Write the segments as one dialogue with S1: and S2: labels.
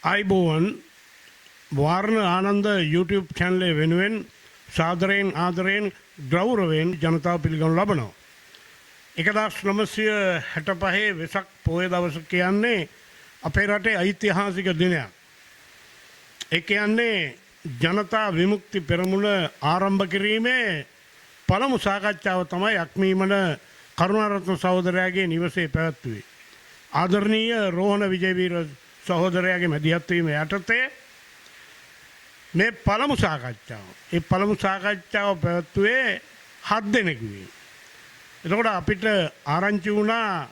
S1: අයිබෝවන් වාරණ ආනන්ද YouTube චැනලේ වෙනුවෙන් සාදරයෙන් ආදරයෙන් ගෞරවයෙන් ජනතාව පිළිගනු ලබනවා. 1965 වෙසක් පොය දවස කියන්නේ අපේ රටේ ඓතිහාසික දිනයක්. ඒ කියන්නේ ජනතා විමුක්ති පෙරමුණ ආරම්භ කිරීමේ පළමු සාකච්ඡාව තමයි අක්මීමන කරුණාරත්න සහෝදරයාගේ නිවසේ පැවැත්වුවේ. ආදරණීය රෝහණ විජේවීර සහෝදරයාගේ මැදිහත්වීම යටතේ මේ පළමු සාකච්ඡාව. ඒ පළමු සාකච්ඡාව පැවැත්වුවේ 7 දෙනෙකුයි. එතකොට අපිට ආරංචි වුණා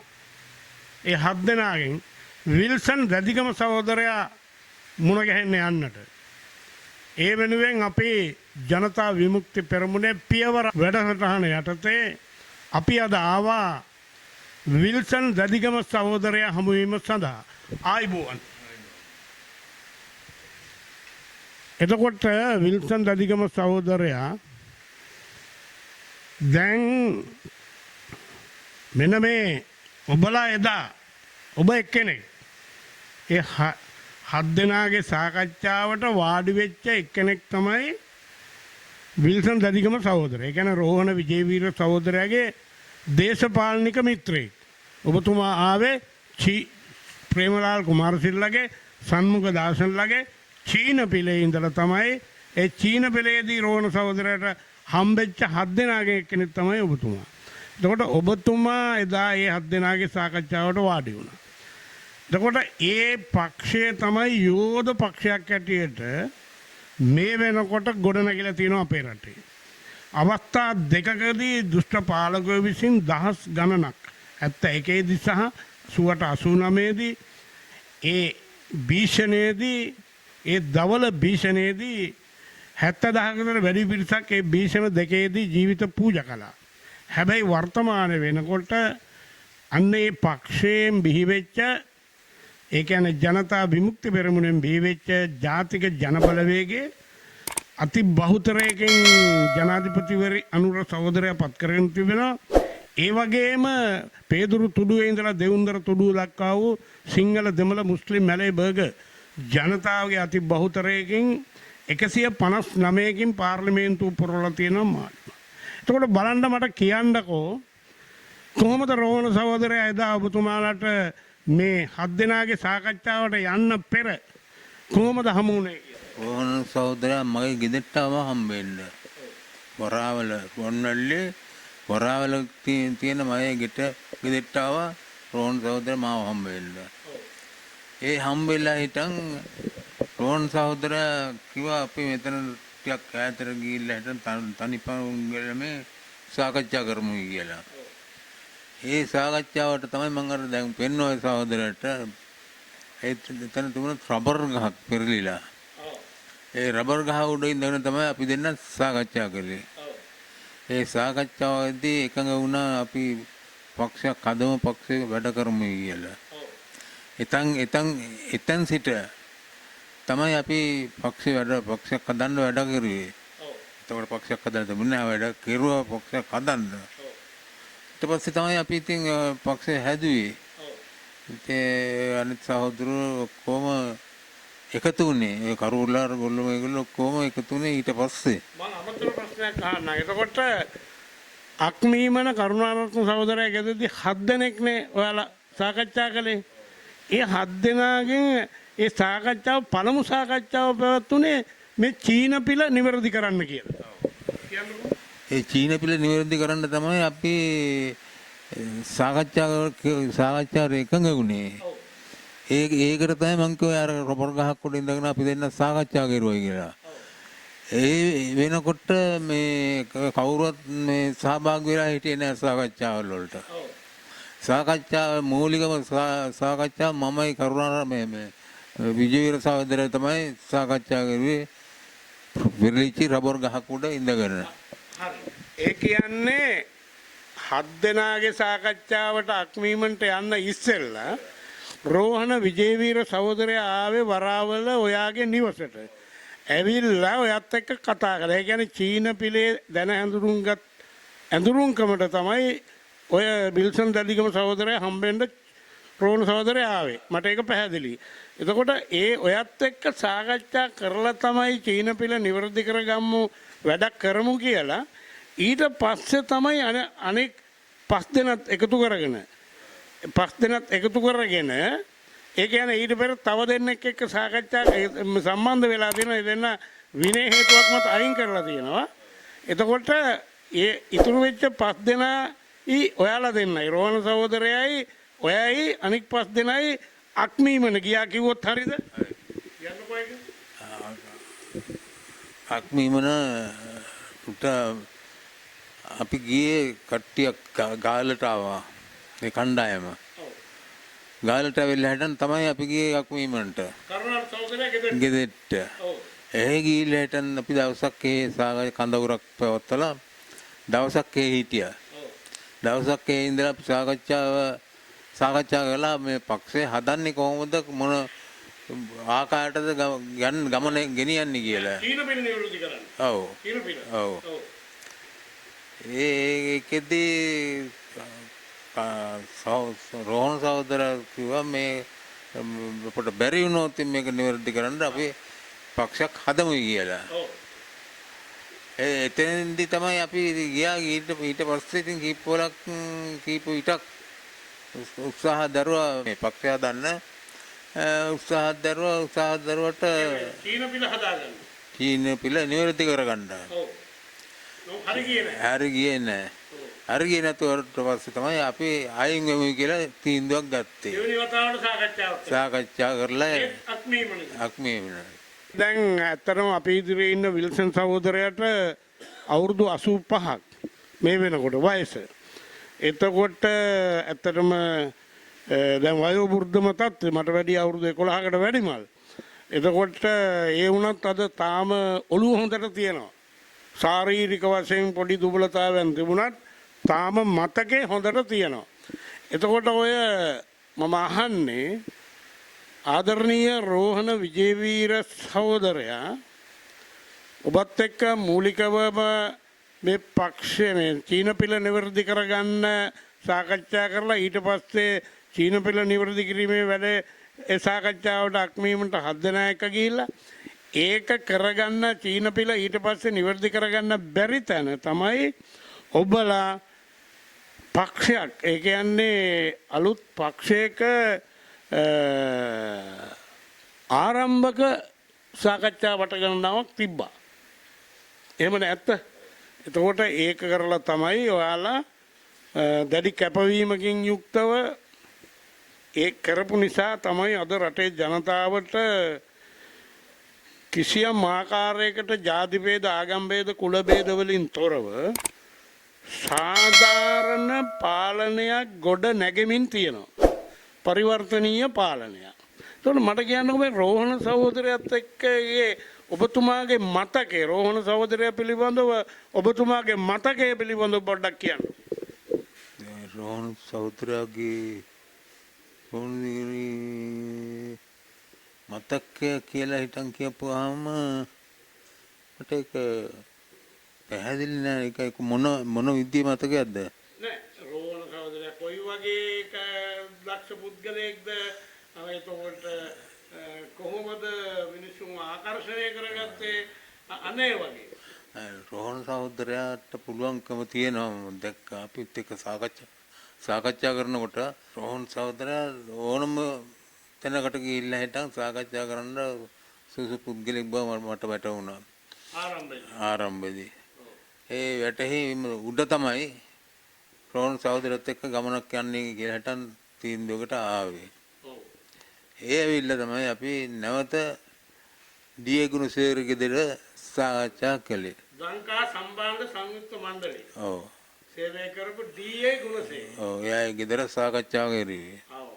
S1: ඒ 7 දෙනාගෙන් විල්සන් රැදිගම සහෝදරයා මුණ ගැහෙන්න යන්නට. ඒ වෙනුවෙන් අපේ ජනතා විමුක්ති පෙරමුණේ පියවර වැඩසටහන යටතේ අපි අද ආවා විල්සන් රැදිගම සහෝදරයා හමු වීම සඳහා. ආයිබෝවන්. එතකොට විල්සන් රැදිගම සහෝදරයා දැන් මෙන්න මේ ඔබලා එදා ඔබ එක්කෙනෙක් ඒ 7 දෙනාගේ සාකච්ඡාවට වාඩි වෙච්ච එක්කෙනෙක් තමයි විල්සන් රැදිගම සහෝදරයා. ඒ කියන්නේ රෝහණ විජේවීර සහෝදරයාගේ දේශපාලනික මිත්‍රයෙක්. ඔබතුමා ආවේ ප්‍රේමලාල් කුමාරසිල්ලගේ සන්මුඛ දාසන්ලගේ චීන පිළේ ඉඳලා තමයි ඒ චීන පිළේදී රෝහණ සහෝදරයාට හම්බෙච්ච 7 දෙනාගේ එක්කෙනෙක් තමයි ඔබතුමා. එතකොට ඔබතුමා එදා ඒ 7 දෙනාගේ සාකච්ඡාවට වාඩි වුණා. එතකොට ඒ පක්ෂය තමයි යෝධ පක්ෂයක් ඇටියට මේ වෙනකොට ගොඩනැගිලා තියෙනවා අපේ රටේ. අවස්ථා දෙකකදී දුෂ්ට පාලකයෝ විසින් දහස් ගණනක් 71 දී සහ 89 දී ඒ භීෂණයේදී ඒ දවල භීෂණයේදී 70000කට වැඩි පිරිසක් ඒ භීෂණ දෙකේදී ජීවිත පූජා කළා. හැබැයි වර්තමාන වෙනකොට අන්න ඒ පක්ෂයෙන් බිහිවෙච්ච ඒ කියන්නේ ජනතා විමුක්ති පෙරමුණෙන් බිහිවෙච්ච ජාතික ජනබලවේගයේ අති බහුතරයකින් ජනාධිපතිවරි අනුර සහෝදරයා පත් කරගෙන තිබෙනවා. ඒ වගේම පේදුරු තුඩුවේ ඉඳලා දෙවුන්දර තුඩුව දක්වා වූ සිංහල දෙමළ මුස්ලිම් මැලේ බර්ග ජනතාවගේ අති බහුතරයකින් 159කින් පාර්ලිමේන්තුව පුරවලා තියෙනවා. එතකොට බලන්න මට කියන්නකෝ කොහොමද රෝහණ සහෝදරයා එදා ඔබතුමාලාට මේ 7 දෙනාගේ සාකච්ඡාවට යන්න පෙර කොහොමද හමු වුනේ කියලා.
S2: රෝහණ සහෝදරයා මගේ ගෙදරට ආව හම්බෙන්න. වරාවල පොන්නල්ලේ වරාවල තියෙන මගේ ගෙදරට ආව රෝහණ සහෝදරයා මාව හම්බෙන්න. ඒ හම්බෙලා හිටන් රෝහණ සහෝදරයා කිව්වා අපි මෙතන ටිකක් ඈතට ගිහිල්ලා හිටන් තනිපන් මේ සාකච්ඡා කරමු කියලා. ඒ සාකච්ඡාවට තමයි මම අර දැන් පෙන්වන්නේ සහෝදරයට එතන තිබුණ රබර් ගහක් පෙරලිලා. ඒ රබර් ගහ උඩ ඉඳගෙන තමයි අපි දෙන්න සාකච්ඡා කළේ. ඒ සාකච්ඡාවේදී එකඟ වුණා අපි පක්ෂයක් හදමු පක්ෂයක වැඩ කරමු කියලා. එතෙන් සිට තමයි අපි පක්ෂයක් හදන්න වැඩ කරුවේ. එතකොට පක්ෂයක් හදන්න තිබුණේ වැඩ කෙරුවා පක්ෂයක් හදන්න. ඊට පස්සේ තමයි අපි ඉතින් පක්ෂය හැදුවේ. ඉතින් අනිත් සහෝදරයෝ ඔක්කොම එකතු වුණේ. ඒ කරුල්ලාර ගොල්ලෝ මේගොල්ලෝ ඔක්කොම එකතු වුණේ ඊට පස්සේ.
S1: මම අමතර ප්‍රශ්නයක් අහන්න. එතකොට අක්මීමන කරුණාරත්න සහෝදරයා ගෙදරදී 7 දෙනෙක්නේ ඔයාලා සාකච්ඡා කළේ. ඒ 7 දෙනාගෙන් ඒ සාකච්ඡාව පළමු සාකච්ඡාව පැවැත්ුනේ මේ චීන පිළ නිවැරදි කරන්න කියලා.
S2: ඒ චීන පිළ නිවැරදි කරන්න තමයි අපි සාකච්ඡාවට එකඟ වුණේ. ඒකට තමයි මං කිව්වේ අර රබර් ගහක් උඩ ඉඳගෙන අපි දෙන්න සාකච්ඡා කරුවා කියලා. ඒ වෙනකොට මේ කවුරුවත් මේ සහභාගී වෙලා හිටියේ නැහැ සාකච්ඡාවල් වලට. සාකච්ඡාව මූලිකම සාකච්ඡාව මමයි කරුණාර මේ විජේවීර සහෝදරයා තමයි සාකච්ඡා කරුවේ විරලිච්චි රබර් ගහක් උඩ ඉඳගෙන.
S1: ඒ කියන්නේ 7 දෙනාගේ සාකච්ඡාවට අක්මීමන්ට යන්න ඉස්සෙල්ලා රෝහණ විජේවීර සහෝදරයා ආවේ වරාවල ඔයාගේ නිවසට. ඇවිල්ලා ඔයත් එක්ක කතා කළා. ඒ කියන්නේ චීන පිළේ දැන ඇඳුරුම්කමට තමයි ඔය විල්සන් රැදිගම සහෝදරයා හම්බෙන්න රෝහණ සහෝදරයා ආවේ. මට ඒක පැහැදිලි. එතකොට ඔයත් එක්ක සාකච්ඡා කරලා තමයි චීන පිළ නිවැරදි කරගමු වැඩක් කරමු කියලා. ඊට පස්සේ තමයි අනෙක් 5 දෙනත් එකතු කරගෙන ඒ කියන්නේ ඊට පෙර තව දෙන්නෙක් එක්ක සාකච්ඡා සම්බන්ධ වෙලා තියෙනවා. ඒ දෙන්න විනය හේතුවක් මත අයින් කරලා තියෙනවා. එතකොට ඒ ඉතුරු වෙච්ච 5 දෙනා ඔයාලා දෙන්නයි රෝහණ සහෝදරයයි ඔයයි අනික් 5 දෙනයි අක්මීමන ගියා කිව්වොත් හරිද? කියන්නකෝ ඒක.
S2: අක්මීමන උට අපි ගියේ කට්ටියක් ගාලට ආවා. මේ කණ්ඩායම. ගාලට ඇවිල්ලා හිටන් තමයි අපි ගියේ අක්මීමන්ට.
S1: කරුණාර සහෝදරයා
S2: ගෙදෙට්ට. ගිහිල්ලා හිටන් අපි දවසක් කඳවුරක් පැවත්තලා දවසක් හිටියා. දවසක් ඉඳලා අපි සාකච්ඡා කළා මේ පක්ෂය හදන්නේ කොහොමද මොන ආකාරයටද ගමන ගෙනියන්නේ කියලා.
S1: චීන පිළ නිවැරදි කරන්න.
S2: ඔව්.
S1: චීන පිළ.
S2: ඔව්. ඒකෙදී රෝහණ සහෝදරයා කිව්වා මේ අපට බැරි වුණොත් මේක නිවැරදි කරන්න අපි පක්ෂයක් හදමු කියලා.
S1: ඔව්.
S2: එතෙන්දී තමයි අපි ගියා. ඊට පස්සේ ඉතින් කීප විටක් උත්සාහ දරුවා මේ පක්ෂය හදන්න උත්සාහ දරුවට
S1: චීන පිළ හදාගන්න.
S2: චීන පිළ නිවැරදි කරගන්න.
S1: ඔව්. හරි ගියේ නැහැ.
S2: හරි ගියේ නැහැ. හරි ගියේ නැතුවට පස්සේ තමයි අපි අයින් වෙමු කියලා තීන්දුවක් ගත්තේ.
S1: දෙවෙනි වතාවට
S2: සාකච්ඡා කරලා
S1: අක්මීමන. දැන් ඇත්තටම අපි ඉදිරියේ ඉන්න විල්සන් සහෝදරයාට අවුරුදු 85ක් මේ වෙනකොට වයස. එතකොට ඇත්තටම දැන් වයෝ වෘද්ධම තත්ත්වය මට වැඩි අවුරුදු 11කට වැඩිමල්. එතකොට ඒ වුණත් අද තාම ඔළුව හොඳට තියෙනවා. ශාරීරික වශයෙන් පොඩි දුබලතාවයන් තිබුණත් තාම මතකේ හොඳට තියෙනවා. එතකොට ඔය මම අහන්නේ ආදරණීය රෝහණ විජේවීර සහෝදරයා ඔබත් එක්ක මූලිකවම මේ පක්ෂය මේ චීන පිළ නිවැරදි කරගන්න සාකච්ඡා කරලා ඊට පස්සේ චීන පිළ නිවැරදි කිරීමේ වැඩ ඒ සාකච්ඡාවට අක්මීමට 7 දෙනා එක්ක ගිහිල්ලා ඒක කරගන්න චීන පිළ ඊට පස්සේ නිවැරදි කරගන්න බැරි තැන තමයි ඔබලා පක්ෂයක් ඒ කියන්නේ අලුත් පක්ෂයක ආරම්භක සාකච්ඡා වටගණනාවක් තිබ්බා. එහෙම නැත්ත. එතකොට ඒක කරලා තමයි ඔයාලා දැඩි කැපවීමකින් යුක්තව ඒ කරපු නිසා තමයි අද රටේ ජනතාවට කිසියම් ආකාරයකට ජාති ભેද ආගම් ભેද කුල ભેද වලින් තොරව සාධාරණ පාලනයක් ගොඩ නැගෙමින් තියෙනවා. පරිවර්තනීය පාලනයක්. එතකොට මට කියන්නකෝ මේ රෝහණ සහෝදරයත් එක්ක ඔබතුමාගේ මතකේ රෝහණ සහෝදරයා පිළිබඳව ඔබතුමාගේ මතකය පිළිබඳව පොඩ්ඩක් කියන්න.
S2: රෝහණ සහෝදරයාගේ මතකය කියලා හිතන් කියපුවාම මට ඒක පැහැදිලි නෑ. ඒක මොන විදිහේ මතකයක්ද?
S1: නෑ රෝහණ සහෝදරයා කොයි වගේ දක්ෂ පුද්ගලයෙක්ද? එතකොට කොහොමද මිනිසුන් ආකර්ෂණය කරගත්තේ? අනේ වගේ.
S2: රෝහණ සහෝදරයාට පුළුවන්කම තියෙනවා. දැක්කා අපිත් එක්ක සාකච්ඡා කරනකොට රෝහණ සහෝදරයා ඕනම තැනකට ගිහිල්ලා හිටන් සාකච්ඡා කරන්න සුසු පුද්ගලෙක් බව මට වැටහුණා. ආරම්භයේදී. ඒ වැටහීම උඩ තමයි රෝහණ සහෝදරයත් එක්ක ගමනක් යන්නේ කියලා හිටන් තීන්දුවකට ආවේ. ඒ ඇවිල්ලා තමයි අපි නැවත ඩී.ඒ. ගුණසේකර ගෙදර සාකච්ඡා කළේ.
S1: ලංකා සම්බන්ධ සංයුක්ත මණ්ඩලය.
S2: ඔව්.
S1: සේවය කරපු ඩී.ඒ. ගුණසේකර.
S2: ඔව් එයාගේ ගෙදර සාකච්ඡා කරුවේ.
S1: ඔව්.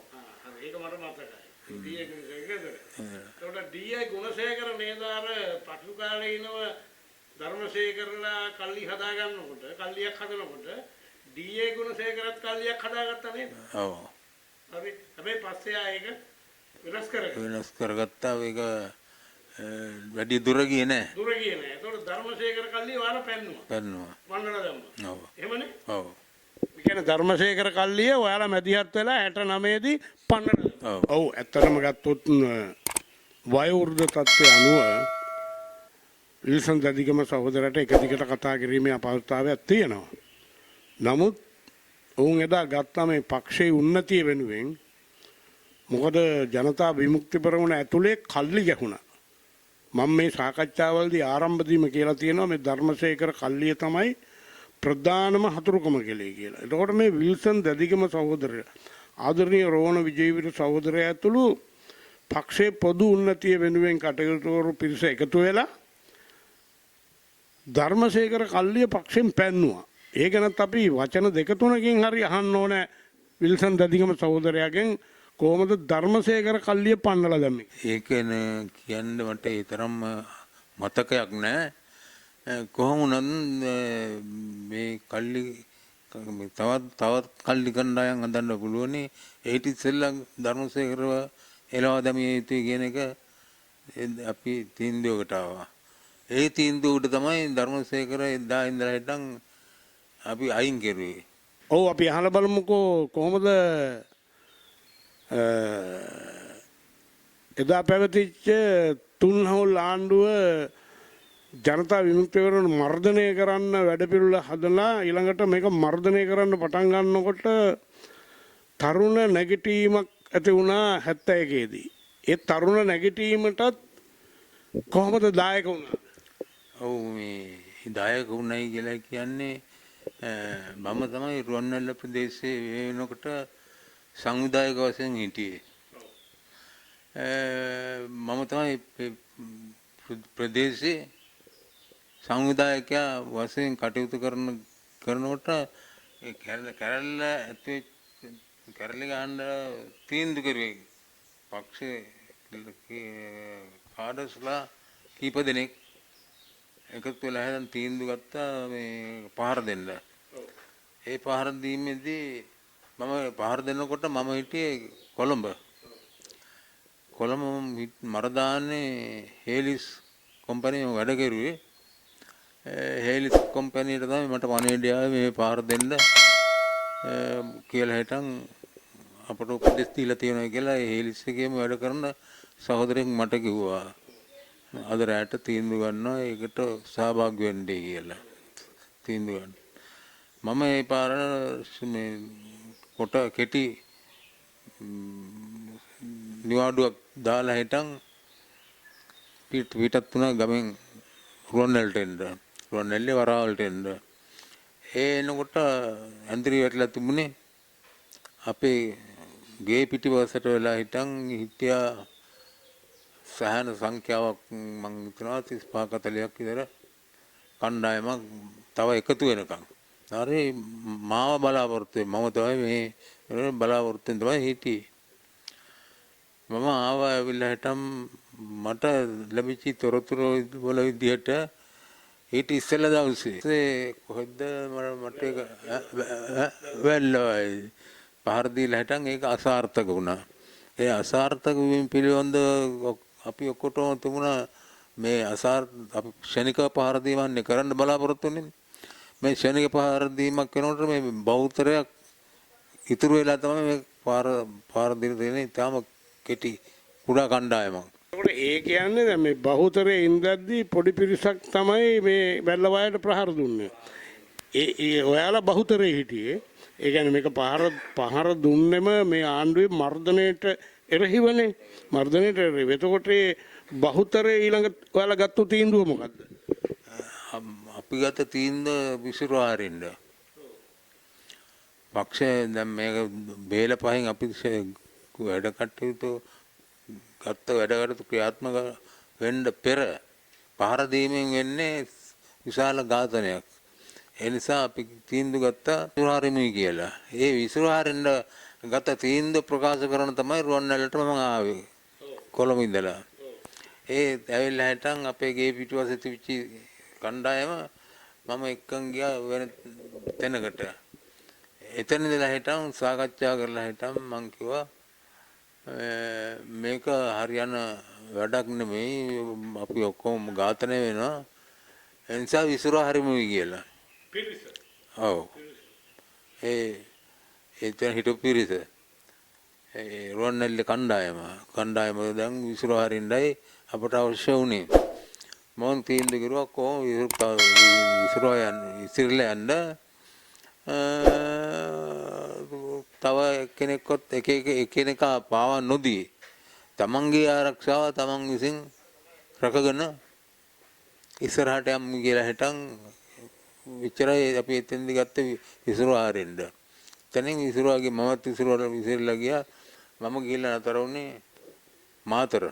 S1: හරි ඒක මට මතකයි. ඩී.ඒ. ගුණසේකර ගෙදර. ඒකට ඩී.ඒ. ගුණසේකර නේද අර පසු කාලේ ඉනව ධර්මසේකරලා කල්ලි හදා ගන්නකොට කල්ලියක් හදනකොට ඩී.ඒ. ගුණසේකරත් කල්ලියක් හදාගත්තා නේද?
S2: ඔව්.
S1: හරි. හැබැයි පස්සේ ආයෙක
S2: වෙනස් කරගත්තා. ඒක වැඩි දුර ගියේ නෑ.
S1: දුර ගියේ නෑ. ඒතකොට ධර්මසේකර කල්ලි වාර පැන්නුවා. මණ්ඩල දැම්මා.
S2: ඔව්.
S1: එහෙමනේ?
S2: ඔව්.
S1: කියන්නේ ධර්මසේකර කල්ලිය ඔයාලා මැදිහත් වෙලා 69 දී පන්නන.
S2: ඔව්.
S1: ඔව් ඇත්තටම ගත්තොත් වයෝවෘද්ධ තත්ත්වය අනුව විල්සන් දදිගම සහෝදරට එක දිගට කතා කිරීමේ අපහසුතාවයක් තියෙනවා. නමුත් ඔවුන් එදා ගත්තා මේ පක්ෂයේ උන්නතිය වෙනුවෙන් මොකද ජනතා විමුක්ති පෙරමුණ ඇතුලේ කල්ලි ගැහුණා. මම මේ සාකච්ඡාවලදී ආරම්භදීම කියලා තියෙනවා මේ ධර්මසේකර කල්ලිය තමයි ප්‍රධානම හතුරුකම කෙලේ කියලා. එතකොට මේ විල්සන් දදිගම සහෝදරය ආදරණීය රෝහණ විජේවීර සහෝදරයා ඇතුළු පක්ෂයේ පොදු උන්නතිය වෙනුවෙන් කටයුතු කරු පිරිස එකතු වෙලා ධර්මසේකර කල්ලිය පක්ෂයෙන් පැන්නුවා. ඒ ගැනත් අපි වචන දෙක තුනකින් හරි අහන්න ඕනේ විල්සන් දදිගම සහෝදරයාගෙන් කොහොමද ධර්මසේකර කල්ලිය පන්නලා දැම්මේ?
S2: ඒක කියන්න මට ඒ තරම්ම මතකයක් නැහැ. කොහොම වුණත් මේ කල්ලි තවත් කල්ලි කණ්ඩායම් හදන්න පුළුවනි. ඒටි ඉස්සෙල්ලා ධර්මසේකරව එලවා දැමිය යුතුයි කියන එක අපි තීන්දුවකට ආවා. ඒ තීන්දුවට තමයි ධර්මසේකර එදා ඉඳලා හිටන් අපි අයින් කෙරුවේ.
S1: ඔව් අපි අහලා බලමුකෝ කොහොමද එදා පැවතිච්ච තුන්හවුල් ආණ්ඩුව ජනතා විමුක්ති පෙරමුණ මර්ධනය කරන්න වැඩපිළිවෙල හදලා ඊළඟට මේක මර්ධනය කරන්න පටන් ගන්නකොට තරුණ නැගිටීමක් ඇති වුණා 71 දී. ඒ තරුණ නැගිටීමටත් කොහොමද දායක වුණා?
S2: ඔව් මේ දායක වුණයි කියලා කියන්නේ මම තමයි රුවන්වැල්ල ප්‍රදේශයේ වෙනකොට සංවිධායක වශයෙන් හිටියේ. මම තමයි ප්‍රදේශයේ සංවිධායකයා වශයෙන් කටයුතු කරනකොට කැරලි ගන්න තීන්දුව කරුවේ පක්ෂයේ කාඩර්ස්ලා කීප දෙනෙක් එකතු වෙලා හැදන් තීන්දුව ගත්තා මේ පහර දෙන්න. ඒ පහර දීමේදී මම පහර දෙනකොට මම හිටියේ කොළඹ. කොළඹ මරදානේ හේලිස් කම්පැනියේ වැඩ කරුවේ. හේලිස් කම්පැනියට තමයි මට පණිවිඩය ආවේ මේ පහර දෙන්න කියලා හිටන් අපට උපදෙස් දීලා තියෙනවා කියලා හේලිස් එකේම වැඩ කරන සහෝදරයෙක් මට කිව්වා. අද රැට තීන්දුව ගන්නවා ඒකට සහභාගී වෙන්න කියලා. තීන්දුව ගන්න. මම ඒ පාර මේ කොට කෙටි නිවාඩුවක් දාලා හිටන් පිටත් වුණා ගමෙන් රුවන්වැල්ලට එන්න. රුවන්වැල්ලේ වරාවලට එන්න. ඒ එනකොට ඇන්දිරි වැටලා තිබුණේ අපේ ගේ පිටිපස්සට වෙලා හිටන් හිටියා සහන සංඛ්‍යාවක් මං හිතනවා 35 40ක් විතර කණ්ඩායමක් තව එකතු වෙනකන්. හරි මාව බලාපොරොත්තු මම තමයි මේ බලාපොරොත්තුෙන් තමයි හිටියේ. මම ආවා ඇවිල්ලා හිටම් මට ලැබිච්ච තොරතුරු වල විදිහට ඊට ඉස්සෙල්ලා දවසේ කොහෙද මට වැල්ලවයි පහර දීලා හිටන් ඒක අසාර්ථක වුණා. ඒ අසාර්ථක වීම පිළිබඳ අපි ඔක්කොටම තිබුණා මේ අපි ක්ෂණික පහර දීමක් කරන්න බලාපොරොත්තු වෙන්නේ. මේ ක්ෂණික පහර දීමක් කරනකොට මේ බෞද්ධරයක් ඉතුරු වෙලා තමයි මේ පහර දීලා තියෙන්නේ. තාම කෙටි කුඩා කණ්ඩායමක්.
S1: ඒකට ඒ කියන්නේ දැන් මේ බහුතරයේ ඉඳද්දී පොඩි පිරිසක් තමයි මේ වැල්ලවායට ප්‍රහාර දුන්නේ. ඒ ඔයාලා බහුතරයේ හිටියේ. ඒ කියන්නේ මේක පහර දුන්නෙම මේ ආණ්ඩුවේ මර්ධනයට එරෙහිවනේ. මර්ධනයට එරෙහිව. එතකොට බහුතරයේ ඊළඟ ඔයාලා ගත්ත තීන්දුව මොකද්ද?
S2: අපි ගත්ත තීන්දුව විසිරුවා හරින්න. පක්ෂය දැන් මේක බේල පහෙන් අපි වැඩ කටයුතු ගත්ත වැඩකට ක්‍රියාත්මක වෙන්න පෙර පහර දීමෙන් වෙන්නේ විශාල ඝාතනයක්. ඒ නිසා අපි තීන්දුව ගත්තා විසිරුවාරිමුයි කියලා. ඒ විසිරුවාරින්න ගත තීන්දුව ප්‍රකාශ කරන තමයි රුවන්වැල්ලට මම ආවේ. කොළඹ ඉඳලා. ඒ ඇවිල්ලා හිටන් අපේ ගේ පිටුපස්සේ තිබිච්ච කණ්ඩායම මම එක්කන් ගියා වෙන තැනකට. එතන ඉඳලා හිටන් සාකච්ඡා කරලා හිටන් මං කිව්වා මේක හරියන වැඩක් නෙමෙයි අපි ඔක්කොම ඝාතනය වෙනවා. ඒ නිසා විසිරුවා හරිමුයි කියලා. ඔව්. එතන හිටපු පිරිස රුවන්වැල්ලේ කණ්ඩායම දැන් විසිරුව හරින්නයි අපට අවශ්‍ය වුණේ. මම තීන්දුව කරුවා කොහොම විසිරුව ඉසිරිලා යන්න තව එක්කෙනෙක්වත් එකිනෙකා පාවා නොදී තමන්ගේ ආරක්ෂාව තමන් විසින් රැකගෙන ඉස්සරහට යමු කියලා හිටන් විචරයි අපි එතෙන්දි ගත්තේ විසිරුව හරින්න. එතනින් විසිරුවගේ මමත් විසිරුවට විසිරලා ගියා. මම ගිහිල්ලා නතර වුණේ මාතර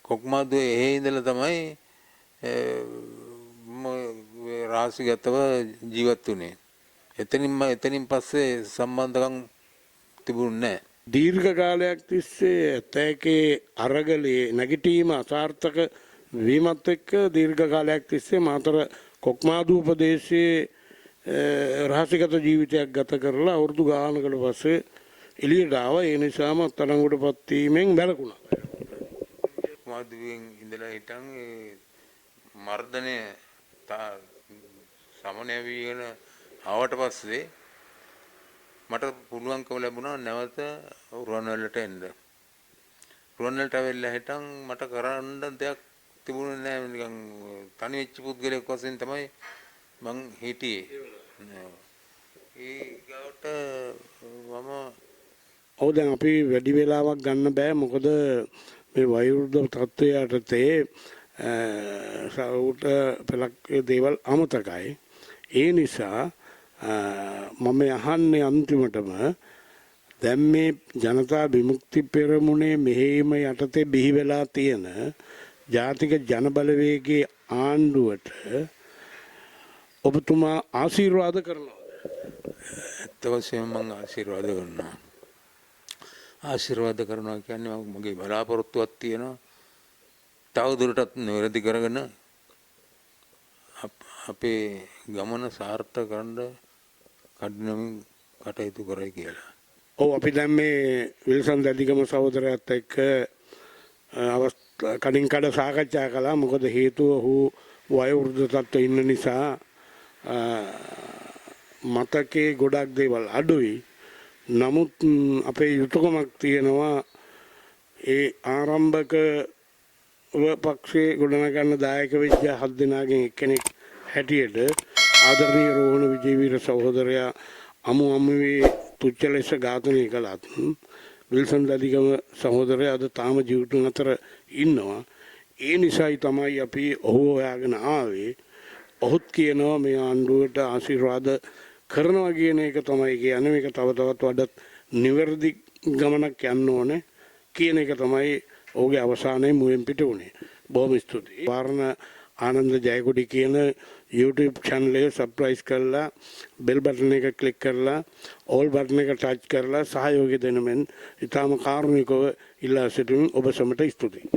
S2: කොක්මාදුවේ එහෙ ඉඳලා තමයි රාශිගතව ජීවත් වුණේ. එතනින් පස්සේ සම්බන්ධකම් තිබුණේ නැහැ.
S1: දීර්ඝ කාලයක් තිස්සේ ඇතෑකේ අරගලයේ නැගිටීම අසාර්ථක වීමත් එක්ක දීර්ඝ කාලයක් තිස්සේ මාතර කොක්මාදු ප්‍රදේශයේ රහසිගත ජීවිතයක් ගත කරලා අවුරුදු ගානකට පස්සේ එළියට ආවා. ඒ නිසාම අත්අඩංගුවටපත් වීමෙන් වැළකුණා.
S2: කොක්මාදුවෙන් ඉඳලා හිටන් මර්ධනය සමනය වීගෙන ආවට පස්සේ මට පුළුවන්කම ලැබුණා නැවත රුවන්වැල්ලට එන්න. රුවන්වැල්ලට ඇවිල්ලා හිටන් මට කරන්න දෙයක් තිබුණේ නැහැ. නිකන් තනි වෙච්ච පුද්ගලයෙක් වශයෙන් තමයි මං හිටියේ. ඒ ගාවට මම
S1: ඔව් දැන් අපි වැඩි වෙලාවක් ගන්න බෑ. මොකද මේ වයෝවෘද්ධ තත්ත්වය යටතේ සවුට පළක් දේවල් අමතකයි. ඒ නිසා මම අහන්නේ අන්තිමටම දැන් මේ ජනතා විමුක්ති පෙරමුණේ මෙහෙයුම යටතේ බිහි වෙලා තියෙන ජාතික ජනබලවේගයේ ආණ්ඩුවට ඔබතුමා ආශිර්වාද කරනවා.
S2: ඇත්ත වශයෙන්ම මම ආශිර්වාද කරනවා කියන්නේ මගේ බලාපොරොත්තුවක් තියෙනවා. තවදුරටත් නිවැරදි කරගෙන අපේ ගමන සාර්ථක කරන්න කඩිනමින් කටයුතු කරයි කියලා.
S1: ඔව් අපි දැන් මේ විල්සන් දදිගම සහෝදරයාත් එක්ක කඩින් කඩ සාකච්ඡා කළා. මොකද හේතුව ඔහු වයෝවෘද්ධ තත්ත්වයේ ඉන්න නිසා මතකේ ගොඩක් දේවල් අඩුයි. නමුත් අපේ යුතුයකමක් තියෙනවා ඒ ආරම්භක පක්ෂයේ ගොඩනගන්න දායක වෙච්ච 7 දෙනාගෙන් එක්කෙනෙක් හැටියට ආදරණීය රෝහණ විජේවීර සහෝදරයා අමුවේ තුච්ච ලෙස ඝාතනය කළත් විල්සන් දදිගම සහෝදරයා අද තාම ජීවිතුන් අතර ඉන්නවා. ඒ නිසායි තමයි අපි ඔහු හොයාගෙන ආවේ. ඔහුත් කියනවා මේ ආණ්ඩුවට ආශිර්වාද කරනවා කියන එක තමයි කියන්නේ. මේක තව තවත් වඩාත් නිවැරදි ගමනක් යන්න ඕනේ කියන එක තමයි ඔහුගේ අවසානයේ මුවෙන් පිට උනේ. බොහොම ස්තුතියි. වාරණ ආනන්ද ජයකොඩි කියන YouTube channel එක subscribe කරලා bell button එක click කරලා all button එක touch කරලා සහයෝගය දෙන මෙන් ඉතාම කාරුණිකව ඉල්ලා සිටින ඔබ සමට ස්තුතියි.